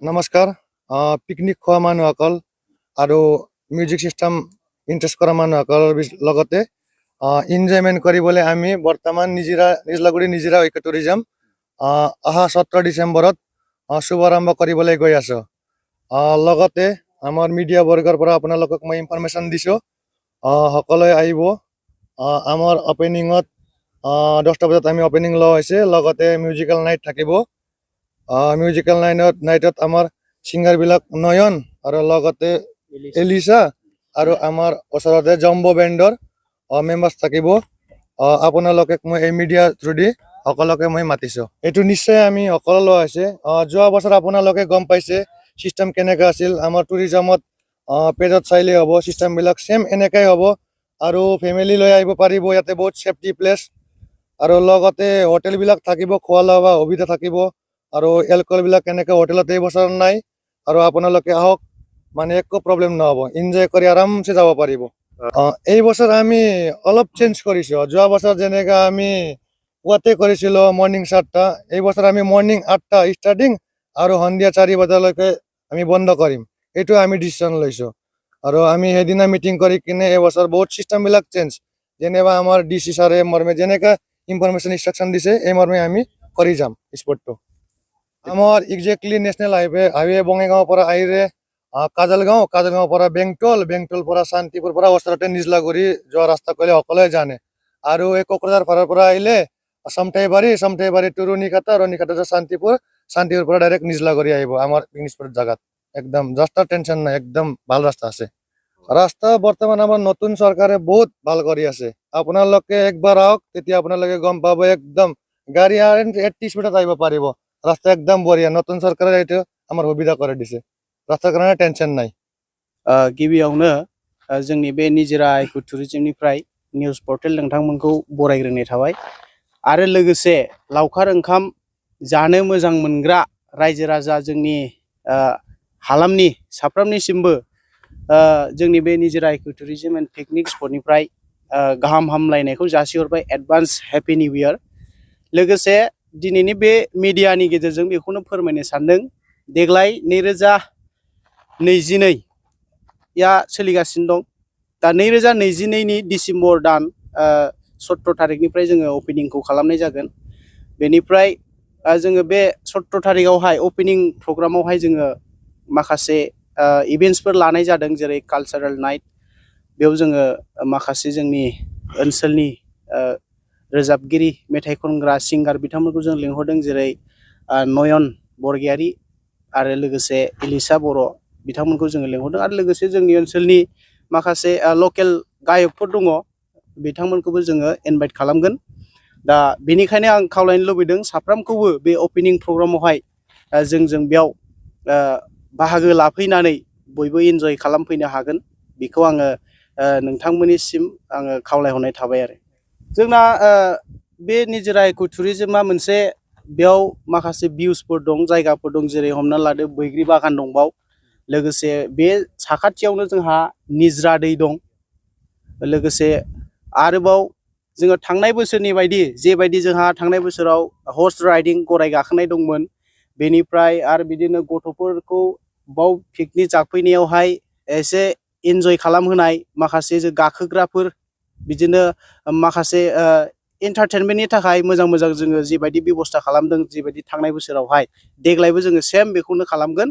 নমস্কাৰ পিকনিক খোৱা মানুহসকল আৰু মিউজিক চিষ্টেম ইণ্টাৰেষ্ট কৰা মানুহসকলৰ লগতে এনজয়মেণ্ট কৰিবলৈ আমি বৰ্তমান নিজলাগুৰি নিজৰা ইক' টুৰিজম অহা 17 ডিচেম্বৰত শুভাৰম্ভ কৰিবলৈ গৈ আছোঁ। লগতে আমাৰ মিডিয়া বৰ্গৰ পৰা আপোনালোকক মই ইনফৰমেশ্যন দিছোঁ, সকলোৱে আহিব। আমাৰ অপেনিঙত 10টা বজাত আমি অপেনিং লোৱা হৈছে। লগতে মিউজিকেল নাইট থাকিব। মিউজিকেল নাইটত আমাৰ ছিংগাৰবিলাক নয়ন আৰু লগতে এলিছা আৰু আমাৰ ওচৰতে জম্বো বেণ্ডৰ মেম্বাৰ্ছ থাকিব। আপোনালোকে মই এই মিডিয়া থ্ৰুদি সকলোকে মই মাতিছোঁ। এইটো নিশ্চয় আমি সকলো লোৱা হৈছে। যোৱা বছৰ আপোনালোকে গম পাইছে চিষ্টেম কেনেকৈ আছিল। আমাৰ টুৰিজমত পেজত চাইলে হ'ব, চিষ্টেমবিলাক ছেম এনেকৈ হ'ব আৰু ফেমিলি লৈ আহিব পাৰিব। ইয়াতে বহুত ছেফটি প্লেচ আৰু লগতে হোটেলবিলাক থাকিব, খোৱা লোৱা সুবিধা থাকিব আৰু এলকহলবিলাক এনেকৈ হোটেলত এই বছৰ নাই। আৰু আপোনালোকে আহক, মানে একো প্ৰব্লেম নহ'ব, এনজয় কৰি আৰামছে যাব পাৰিব। এই বছৰ আমি অলপ চেঞ্জ কৰিছোঁ। যোৱা বছৰ যেনেকৈ আমি পুৱাতে কৰিছিলোঁ মৰ্ণিং 7টা, এই বছৰ আমি মৰ্ণিং 8টা ষ্টাৰ্টিং আৰু সন্ধিয়া 4 বজালৈকে আমি বন্ধ কৰিম। এইটো আমি ডিচিশ্যন লৈছোঁ আৰু আমি সেইদিনা মিটিং কৰি কিনে এই বছৰ বহুত চিষ্টেমবিলাক চেঞ্জ, যেনেবা আমাৰ DC ছাৰে মৰ্মে যেনেকৈ ইনফৰমেশ্যন ইনষ্ট্ৰাকশ্যন দিছে এই মৰ্মে আমি কৰি যাম স্পৰ্টটো। আমাৰ একজেক্টলি নেশ্যনেল হাইৱে বঙাইগাঁৱৰ পৰা আহিলে কাজলগাঁৱৰ পৰা বেংটল পৰা শান্তিপুৰ পৰা ওচৰতে নিজলাগুৰি যোৱা ৰাস্তা কৰিলে সকলোৱে জানে। আৰু এই কোকৰাঝাৰ ফালৰ পৰা আহিলে চামটাইবাৰী টু ৰনিখাটা শান্তিপুৰ পৰা ডাইৰেক্ট নিজলাগুৰি আহিব আমাৰ পিকনিক স্পট জাগাত। একদম ৰাস্তাৰ টেনশ্যন নাই, একদম ভাল ৰাস্তা আছে। ৰাস্তা বৰ্তমান আমাৰ নতুন চৰকাৰে বহুত ভাল কৰি আছে। আপোনালোকে একবাৰ আহক, তেতিয়া আপোনালোকে গম পাব। একদম গাড়ী 80 স্পীডত আহিব পাৰিব। ৰাস্তা একদম বঢ়িয়া। নতুন চৰকাৰে এইটো আমাৰ সুবিধা কৰি দিছে। रास्ता करना टेंशन नहीं। गिबियावनो जोंनि बे निजरा इको टुरिजमनिफ्राय निउज पर्टेल नोंथांमोनखौ बरायग्रोनाय थाबाय आरो लोगोसे लावखार ओंखाम जानो मोजां मोनग्रा रायजो राजा जोंनि हालामनि साफ्रोमनिसिमबो जोंनि बे निजरा इको टुरिजम एंड पिकनिक स्पटनिफ्राय गाहाम हामलायनायखौ जासिहरबाय। Advance happy new year. लोगोसे दिनैनि बे मिडियानि गेजेरजों बेखौनो फोरमायनो सानदों, देग्लाय 2022 या सोलिगासिनो दं। दा 2022 नि डिसेम्बर दान 17 तारिखनिफ्राय जोङो अपेनिंखौ खालामनाय जागोन। बेनिफ्राय जोङो बे 17 तारिखआवहाय अपेनिं प्रग्रामावहाय जोङो माखासे इभेन्ट्सफोर लानाय जादों, जेरै कालचारेल नाइट। बेयाव जोङो माखासे जोंनि ओनसोलनि रोजाबगिरि मेथाइ खनग्रा सिंगार बिथांमोनखौ जों लिंहरदों, जेरै नयन बरगयारी आरो लोगोसे एलिसा बर' बिथांमोनखौ जोङो लिंहरदों आरो लोगोसे जोंनि ओनसोलनि माखासे लकेल गायकफोर दङ, बिथांमोनखौबो जोङो इनभाइट खालामगोन। दा बेनिखायनो आं खावलायनो लुबैदों साफ्रोमखौबो बे अपेनिं प्रग्रामावहाय जोंजों बेयाव बाहागो लाफैनानै बयबो इन्जय खालामफैनो हागोन, बेखौ आङो नोंथांमोननिसिम आङो खावलायहरनाय थाबाय। आरो जोंना बे निजरा इको टुरिजमा मोनसे, बेयाव माखासे भिउसफोर दं, जायगाफोर दं, जेरै हमना लादो बैग्रि बागान दंबाव। लोगोसे बे साखाथियावनो जोंहा निज्रा दै दं। लोगोसे आरोबाव जोङो थांनाय बोसोरनि बायदि जेबायदि जोंहा थांनाय बोसोराव हर्स राइडिं गराय गाखोनाय दंमोन, बेनिफ्राय आरो बिदिनो गथ'फोरखौ बाव पिकनिक जाफैनायावहाय एसे इन्जय खालामहोनाय माखासे गाखोग्राफोर, बिदिनो माखासे एन्टारटेनमेन्टनि थाखाय मोजां मोजां जोङो जेबायदि बेबस्था खालामदों, जेबायदि थांनाय बोसोरावहाय, देग्लायबो जोङो सेम बेखौनो खालामगोन।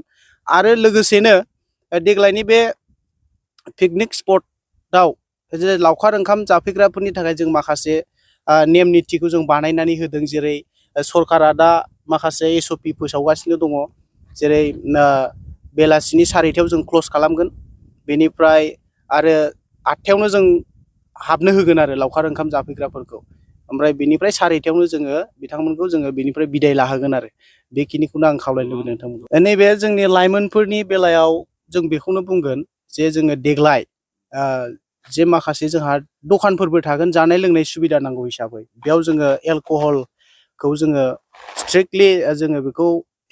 आरो लोगोसेनो देग्लायनि बे पिकनिक स्पटआव लावखार ओंखाम जाफैग्राफोरनि थाखाय जों माखासे नेम निथिखौ जों बानायनानै होदों, जेरै सरकारा दा माखासे SOP फोसावगासिनो दङ, जेरै बेलासिनि 4टायाव जों क्ल'ज खालामगोन। बेनिफ्राय आरो 8टायावनो जों हाबनो होगोन आरो लावखार ओंखाम जाफैग्राफोरखौ। ओमफ्राय बेनिफ्राय 4टायावनो जोङो बिथांमोनखौ जोङो बेनिफ्राय बिदाय लाहोगोन। आरो बेखिनिखौनो आं खावलायनो लुबैदों नोंथांमोनखौ। नैबे जोंनि लाइमोनफोरनि बेलायाव जों बेखौनो बुंगोन जे जोङो देग्लाय जे माखासे जोंहा दखानफोरबो थागोन, जानाय लोंनाय सुबिदा नांगौ हिसाबै बेयाव जोङो एलकहलखौ जोङो स्ट्रिक्टलि जोङो बेखौ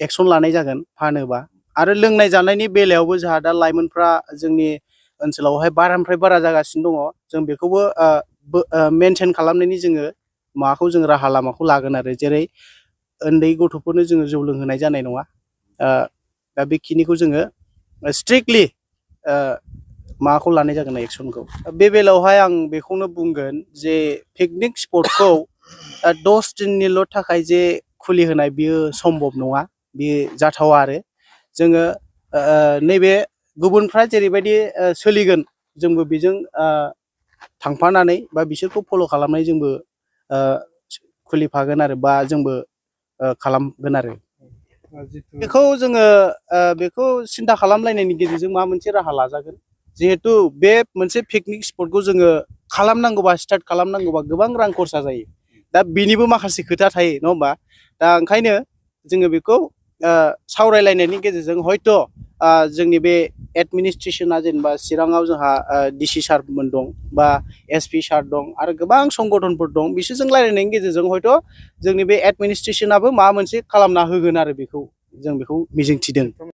एक्सन लानाय जागोन फानोबा। आरो लोंनाय जानायनि बेलायावबो जोंहा दा लाइमोनफ्रा जोंनि ओनसोलावहाय बारानिफ्राय बारा जागासिनो दङ। जों बेखौबो मेनटेन खालामनायनि जोङो माबाखौ जों राहा लामाखौ लागोन। आरो जेरै उन्दै गथ'फोरनो जोङो जौ लोंहोनाय जानाय नङा। दा बेखिनिखौ जोङो स्ट्रिक्टलि माबाखौ लानाय जागोन एक्सनखौ। बे बेलायावहाय आं बेखौनो बुंगोन जे पिकनिक स्पटखौ 10 दिननिल' थाखाय जे खुलिहोनाय बियो सम्भब नङा, बियो जाथावा आरो जोङो नैबे गुबुनफ्रा जेरैबायदि सोलिगोन जोंबो बेजों थांफानानै बा बिसोरखौ फल' खालामनानै जोंबो खुलिफागोन आरो बा जोंबो खालामगोन आरो बेखौ जोङो बेखौ सिन्था खालामलायनायनि गेजेरजों माबा मोनसे राहा लाजागोन। जिहेतु बे मोनसे पिकनिक स्पटखौ जोङो खालामनांगौबा स्टार्ट खालामनांगौबा गोबां रां खरसा जायो। दा बेनिबो माखासे खोथा थायो नङा होमबा? दा ओंखायनो जोङो बेखौ सावरायलायनायनि गेजेरजों हयथ' जोंनि बे एडमिनिस्ट्रेसना जेनेबा चिराङाव जोंहा डिसि सारमोन दं बा एसपि सार दं आरो गोबां संगठनफोर दं, बिसोरजों रायलायनायनि गेजेरजों हयथ' जोंनि बे एडमिनिस्ट्रेसनाबो माबा मोनसे खालामना होगोन आरो बेखौ जों बेखौ मिजिंथिदों।